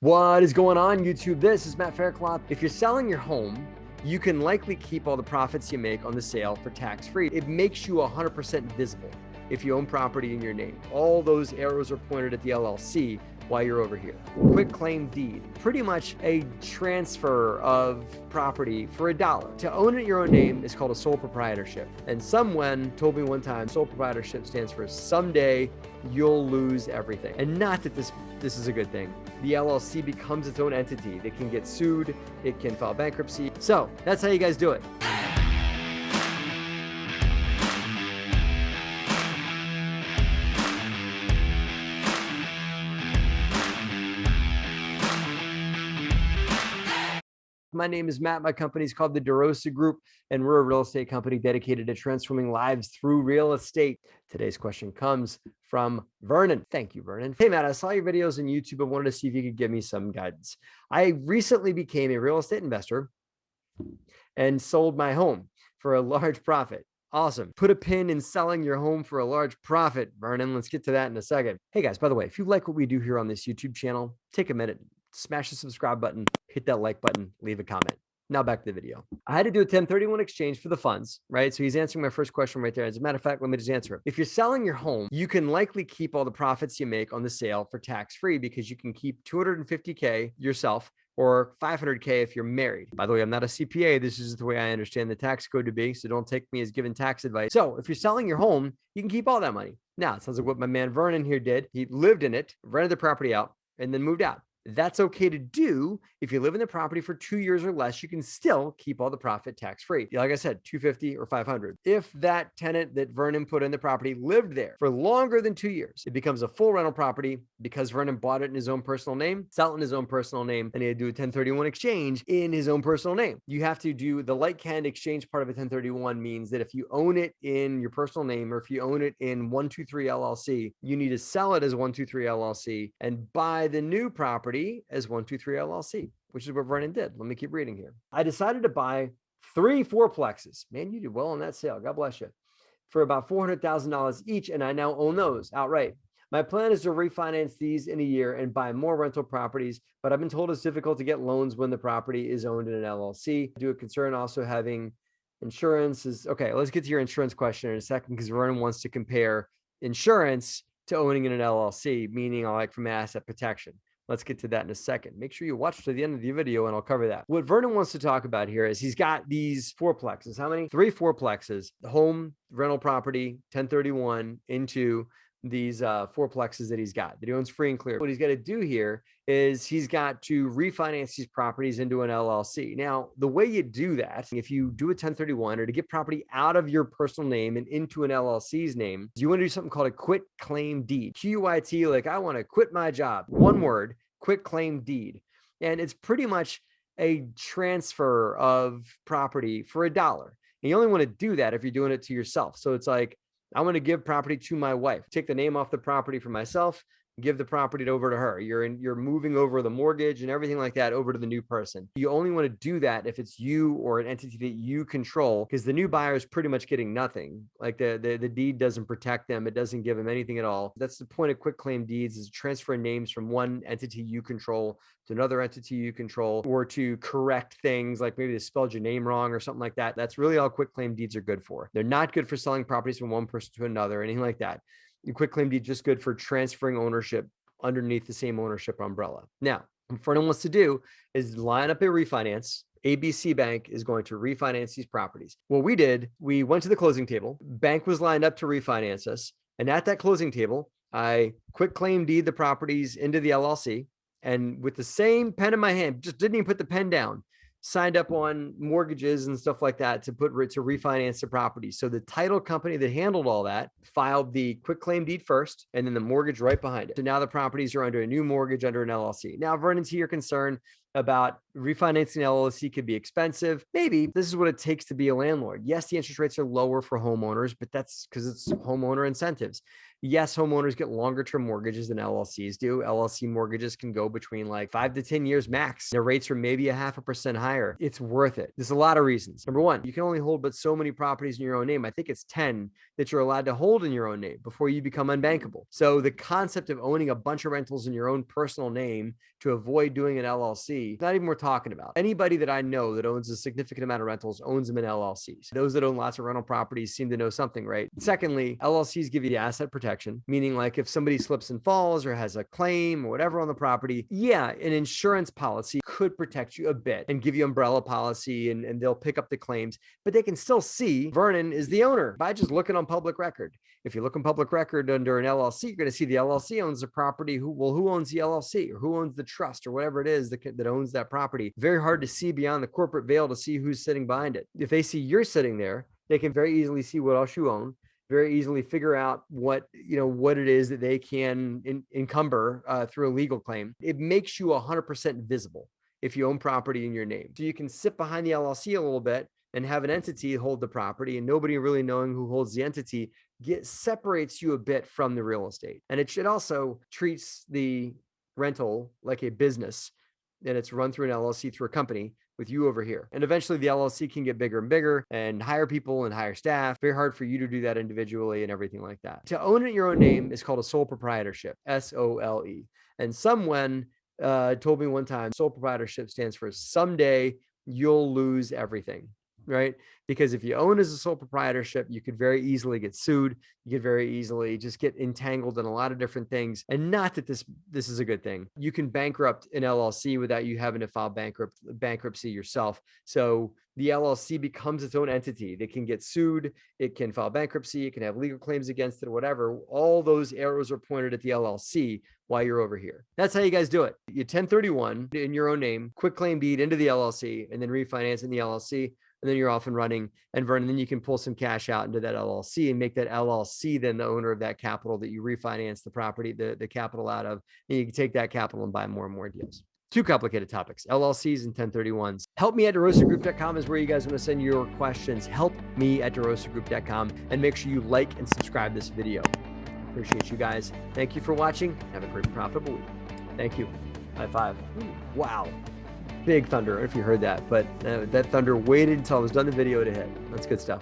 What is going on, YouTube? This is Matt Faircloth. If you're selling your home, you can likely keep all the profits you make on the sale for tax-free. It makes you 100% visible if you own property in your name. All those arrows are pointed at the LLC while you're over here. Quitclaim deed, pretty much a transfer of property for $1. To own it in your own name is called a sole proprietorship. And someone told me one time, sole proprietorship stands for someday you'll lose everything. And not that this is a good thing. The LLC becomes its own entity. It can get sued, it can file bankruptcy. So that's how you guys do it. My name is Matt. My company is called the Derosa Group, and we're a real estate company dedicated to transforming lives through real estate. Today's question comes from Vernon. Thank you, Vernon. Hey, Matt, I saw your videos on YouTube and wanted to see if you could give me some guidance. I recently became a real estate investor and sold my home for a large profit. Awesome. Put a pin in selling your home for a large profit, Vernon. Let's get to that in a second. Hey, guys, by the way, if you like what we do here on this YouTube channel, take a minute. Smash the subscribe button, hit that like button, leave a comment. Now back to the video. I had to do a 1031 exchange for the funds, right? So he's answering my first question right there. As a matter of fact, let me just answer it. If you're selling your home, you can likely keep all the profits you make on the sale for tax-free because you can keep $250K yourself or $500K if you're married. By the way, I'm not a CPA. This is the way I understand the tax code to be. So don't take me as giving tax advice. So if you're selling your home, you can keep all that money. Now, it sounds like what my man Vernon here did. He lived in it, rented the property out, and then moved out. That's okay to do. If you live in the property for 2 years or less, you can still keep all the profit tax-free. Like I said, $250 or $500. If that tenant that Vernon put in the property lived there for longer than 2 years, it becomes a full rental property because Vernon bought it in his own personal name, sell it in his own personal name, and he had to do a 1031 exchange in his own personal name. You have to do the like-kind exchange part of a 1031 means that if you own it in your personal name or if you own it in 123 LLC, you need to sell it as 123 LLC and buy the new property as 123 LLC, which is what Vernon did. Let me keep reading here. I decided to buy 3 fourplexes. Man, you did well on that sale. God bless you. For about $400,000 each, and I now own those outright. My plan is to refinance these in a year and buy more rental properties, but I've been told it's difficult to get loans when the property is owned in an LLC. Do a concern also having insurance is okay. Let's get to your insurance question in a second because Vernon wants to compare insurance to owning in an LLC, meaning like from asset protection. Let's get to that in a second. Make sure you watch to the end of the video and I'll cover that. What Vernon wants to talk about here is he's got these fourplexes. How many? 3 fourplexes, the home, rental property, 1031 into these fourplexes that he's got that he owns free and clear. What he's got to do here is he's got to refinance these properties into an LLC. Now, the way you do that, if you do a 1031 or to get property out of your personal name and into an LLC's name, you want to do something called a quitclaim deed. QUIT, like I want to quit my job. One word, quitclaim deed. And it's pretty much a transfer of property for $1. And you only want to do that if you're doing it to yourself. So it's like, I want to give property to my wife, take the name off the property for myself, give the property over to her. You're moving over the mortgage and everything like that over to the new person. You only want to do that if it's you or an entity that you control, because the new buyer is pretty much getting nothing. Like the deed doesn't protect them. It doesn't give them anything at all. That's the point of quitclaim deeds, is transfer names from one entity you control to another entity you control, or to correct things like maybe they spelled your name wrong or something like that. That's really all quitclaim deeds are good for. They're not good for selling properties from one person to another or anything like that. Quitclaim deed just good for transferring ownership underneath the same ownership umbrella. Now, what Vernon wants to do is line up a refinance. ABC Bank is going to refinance these properties. What we did, we went to the closing table. Bank was lined up to refinance us. And at that closing table, I quitclaim deed the properties into the LLC. And with the same pen in my hand, just didn't even put the pen down, signed up on mortgages and stuff like that to refinance the property. So the title company that handled all that filed the quitclaim deed first, and then the mortgage right behind it. So now the properties are under a new mortgage under an LLC. Now, Vernon, to your concern about refinancing an LLC could be expensive. Maybe this is what it takes to be a landlord. Yes, the interest rates are lower for homeowners, but that's because it's homeowner incentives. Yes, homeowners get longer term mortgages than LLCs do. LLC mortgages can go between like 5 to 10 years max. Their rates are maybe 0.5% higher. It's worth it. There's a lot of reasons. Number one, you can only hold but so many properties in your own name. I think it's 10 that you're allowed to hold in your own name before you become unbankable. So the concept of owning a bunch of rentals in your own personal name to avoid doing an LLC, not even worth talking about. Anybody that I know that owns a significant amount of rentals owns them in LLCs. Those that own lots of rental properties seem to know something, right? Secondly, LLCs give you the asset protection, meaning like if somebody slips and falls or has a claim or whatever on the property, yeah, an insurance policy could protect you a bit and give you umbrella policy and they'll pick up the claims, but they can still see Vernon is the owner by just looking on public record. If you look on public record under an LLC, you're going to see the LLC owns the property. Who owns the LLC or who owns the trust or whatever it is that owns that property? Very hard to see beyond the corporate veil to see who's sitting behind it. If they see you're sitting there, they can very easily see what else you own, very easily figure out what it is that they can encumber through a legal claim. It makes you 100% visible if you own property in your name. So you can sit behind the LLC a little bit and have an entity hold the property and nobody really knowing who holds the entity separates you a bit from the real estate. And it should also treats the rental like a business, and it's run through an LLC through a company with you over here. And eventually the LLC can get bigger and bigger and hire people and hire staff. Very hard for you to do that individually and everything like that. To own it in your own name is called a sole proprietorship, SOLE. And someone told me one time, sole proprietorship stands for someday you'll lose everything, right? Because if you own as a sole proprietorship, you could very easily get sued. You could very easily just get entangled in a lot of different things. And not that this is a good thing. You can bankrupt an LLC without you having to file bankruptcy yourself. So the LLC becomes its own entity. They can get sued. It can file bankruptcy. It can have legal claims against it, whatever. All those arrows are pointed at the LLC while you're over here. That's how you guys do it. You 1031 in your own name, quitclaim deed into the LLC, and then refinance in the LLC. And then you're off and running. And Vernon, then you can pull some cash out into that LLC and make that LLC then the owner of that capital that you refinance the property, the capital out of. And you can take that capital and buy more and more deals. Two complicated topics, LLCs and 1031s. Help me at derosagroup.com is where you guys want to send your questions. Help me at derosagroup.com and make sure you like and subscribe this video. Appreciate you guys. Thank you for watching. Have a great profitable week. Thank you. High five. Wow. Big thunder, if you heard that, but that thunder waited until I was done the video to hit. That's good stuff.